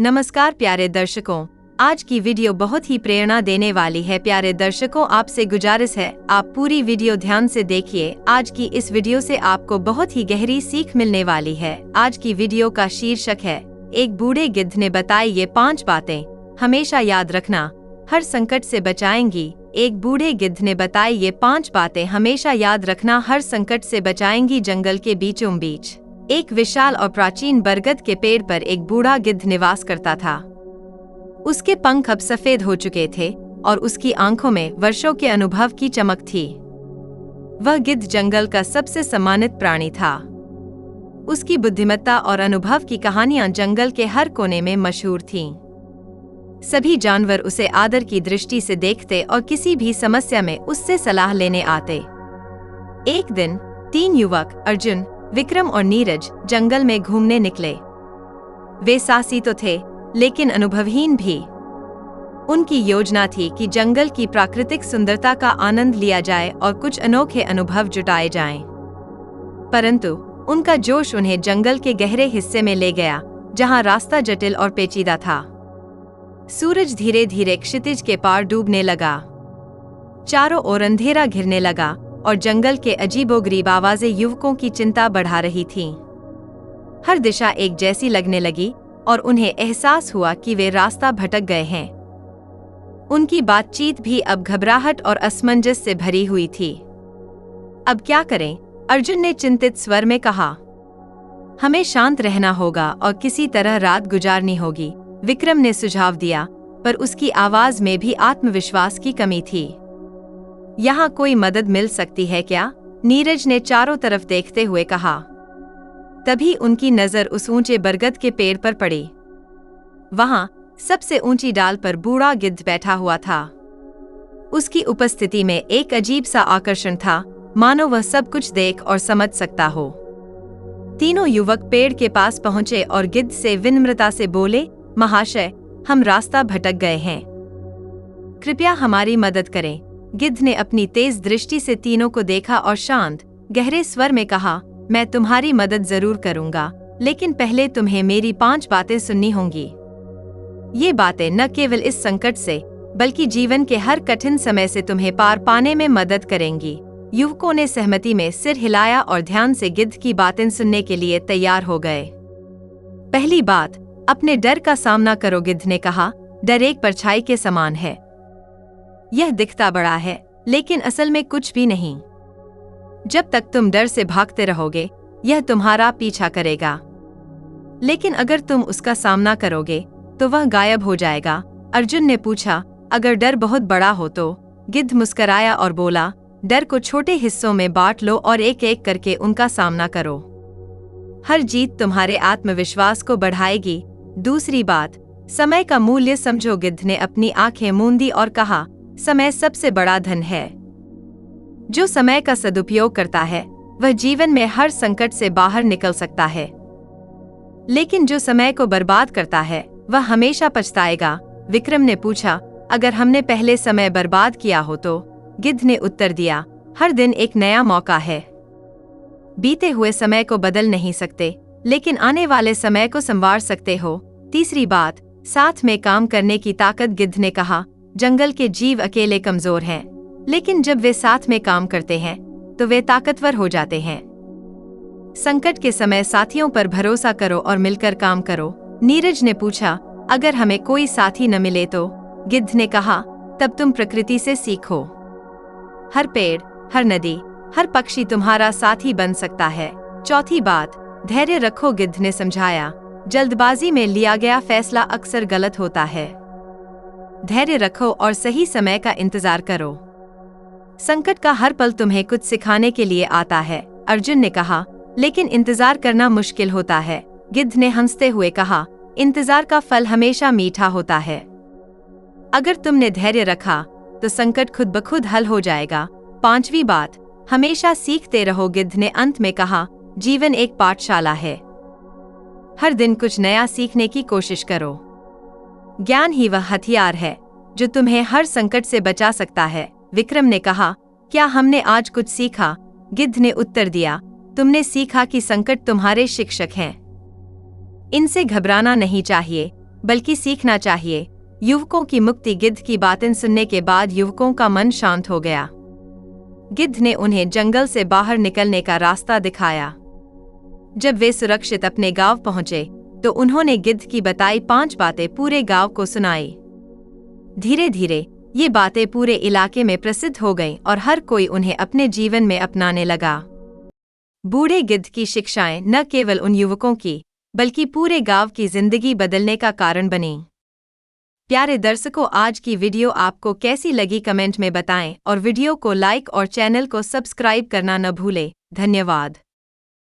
नमस्कार प्यारे दर्शकों, आज की वीडियो बहुत ही प्रेरणा देने वाली है। प्यारे दर्शकों, आपसे गुजारिश है आप पूरी वीडियो ध्यान से देखिए। आज की इस वीडियो से आपको बहुत ही गहरी सीख मिलने वाली है। आज की वीडियो का शीर्षक है एक बूढ़े गिद्ध ने बताई ये 5 बातें हमेशा याद रखना, हर संकट से बचाएंगी। एक बूढ़े गिद्ध ने बताई ये 5 बातें हमेशा याद रखना, हर संकट से बचाएंगी। जंगल के बीचों बीच एक विशाल और प्राचीन बरगद के पेड़ पर एक बूढ़ा गिद्ध निवास करता था। उसके पंख अब सफेद हो चुके थे और उसकी आंखों में वर्षों के अनुभव की चमक थी। वह गिद्ध जंगल का सबसे सम्मानित प्राणी था। उसकी बुद्धिमत्ता और अनुभव की कहानियां जंगल के हर कोने में मशहूर थीं। सभी जानवर उसे आदर की दृष्टि से देखते और किसी भी समस्या में उससे सलाह लेने आते। एक दिन 3 युवक अर्जुन, विक्रम और नीरज जंगल में घूमने निकले। वे साहसी तो थे लेकिन अनुभवहीन भी। उनकी योजना थी कि जंगल की प्राकृतिक सुंदरता का आनंद लिया जाए और कुछ अनोखे अनुभव जुटाए जाएं। परंतु उनका जोश उन्हें जंगल के गहरे हिस्से में ले गया, जहां रास्ता जटिल और पेचीदा था। सूरज धीरे धीरे क्षितिज के पार डूबने लगा। चारों ओर अंधेरा घिरने लगा और जंगल के अजीबोगरीब आवाजें युवकों की चिंता बढ़ा रही थीं। हर दिशा एक जैसी लगने लगी और उन्हें एहसास हुआ कि वे रास्ता भटक गए हैं। उनकी बातचीत भी अब घबराहट और असमंजस से भरी हुई थी। अब क्या करें? अर्जुन ने चिंतित स्वर में कहा। हमें शांत रहना होगा और किसी तरह रात गुजारनी होगी, विक्रम ने सुझाव दिया, पर उसकी आवाज में भी आत्मविश्वास की कमी थी। यहाँ कोई मदद मिल सकती है क्या? नीरज ने चारों तरफ देखते हुए कहा। तभी उनकी नजर उस ऊंचे बरगद के पेड़ पर पड़ी। वहां सबसे ऊंची डाल पर बूढ़ा गिद्ध बैठा हुआ था। उसकी उपस्थिति में एक अजीब सा आकर्षण था, मानो वह सब कुछ देख और समझ सकता हो। तीनों युवक पेड़ के पास पहुंचे और गिद्ध से विनम्रता से बोले, महाशय, हम रास्ता भटक गए हैं, कृपया हमारी मदद करें। गिद्ध ने अपनी तेज दृष्टि से तीनों को देखा और शांत, गहरे स्वर में कहा, मैं तुम्हारी मदद जरूर करूंगा, लेकिन पहले तुम्हें मेरी 5 बातें सुननी होंगी। ये बातें न केवल इस संकट से, बल्कि जीवन के हर कठिन समय से तुम्हें पार पाने में मदद करेंगी। युवकों ने सहमति में सिर हिलाया और ध्यान से गिद्ध की बातें सुनने के लिए तैयार हो गए। पहली बात, अपने डर का सामना करो। गिद्ध ने कहा, डर एक परछाई के समान है। यह दिखता बड़ा है, लेकिन असल में कुछ भी नहीं। जब तक तुम डर से भागते रहोगे, यह तुम्हारा पीछा करेगा। लेकिन अगर तुम उसका सामना करोगे, तो वह गायब हो जाएगा। अर्जुन ने पूछा, अगर डर बहुत बड़ा हो तो? गिद्ध मुस्कराया और बोला, डर को छोटे हिस्सों में बांट लो और एक एक करके उनका सामना करो। हर जीत तुम्हारे आत्मविश्वास को बढ़ाएगी। दूसरी बात, समय का मूल्य समझो। गिद्ध ने अपनी आंखें मूंदी और कहा, समय सबसे बड़ा धन है। जो समय का सदुपयोग करता है, वह जीवन में हर संकट से बाहर निकल सकता है। लेकिन जो समय को बर्बाद करता है, वह हमेशा पछताएगा। विक्रम ने पूछा, अगर हमने पहले समय बर्बाद किया हो तो? गिद्ध ने उत्तर दिया, हर दिन एक नया मौका है। बीते हुए समय को बदल नहीं सकते, लेकिन आने वाले समय को संवार सकते हो। तीसरी बात, साथ में काम करने की ताकत। गिद्ध ने कहा, जंगल के जीव अकेले कमजोर हैं, लेकिन जब वे साथ में काम करते हैं तो वे ताकतवर हो जाते हैं। संकट के समय साथियों पर भरोसा करो और मिलकर काम करो। नीरज ने पूछा, अगर हमें कोई साथी न मिले तो? गिद्ध ने कहा, तब तुम प्रकृति से सीखो। हर पेड़, हर नदी, हर पक्षी तुम्हारा साथी बन सकता है। चौथी बात, धैर्य रखो। गिद्ध ने समझाया, जल्दबाजी में लिया गया फैसला अक्सर गलत होता है। धैर्य रखो और सही समय का इंतजार करो। संकट का हर पल तुम्हें कुछ सिखाने के लिए आता है। अर्जुन ने कहा, लेकिन इंतजार करना मुश्किल होता है। गिद्ध ने हंसते हुए कहा, इंतजार का फल हमेशा मीठा होता है। अगर तुमने धैर्य रखा तो संकट खुद ब खुद हल हो जाएगा। 5वीं बात, हमेशा सीखते रहो। गिद्ध ने अंत में कहा, जीवन एक पाठशाला है। हर दिन कुछ नया सीखने की कोशिश करो। ज्ञान ही वह हथियार है जो तुम्हें हर संकट से बचा सकता है। विक्रम ने कहा, क्या हमने आज कुछ सीखा? गिद्ध ने उत्तर दिया, तुमने सीखा कि संकट तुम्हारे शिक्षक हैं। इनसे घबराना नहीं चाहिए, बल्कि सीखना चाहिए। युवकों की मुक्ति। गिद्ध की बातें सुनने के बाद युवकों का मन शांत हो गया। गिद्ध ने उन्हें जंगल से बाहर निकलने का रास्ता दिखाया। जब वे सुरक्षित अपने गांव पहुंचे तो उन्होंने गिद्ध की बताई 5 बातें पूरे गांव को सुनाई। धीरे धीरे ये बातें पूरे इलाके में प्रसिद्ध हो गईं और हर कोई उन्हें अपने जीवन में अपनाने लगा। बूढ़े गिद्ध की शिक्षाएं न केवल उन युवकों की बल्कि पूरे गांव की जिंदगी बदलने का कारण बनी। प्यारे दर्शकों, आज की वीडियो आपको कैसी लगी कमेंट में बताएं और वीडियो को लाइक और चैनल को सब्सक्राइब करना न भूलें। धन्यवाद।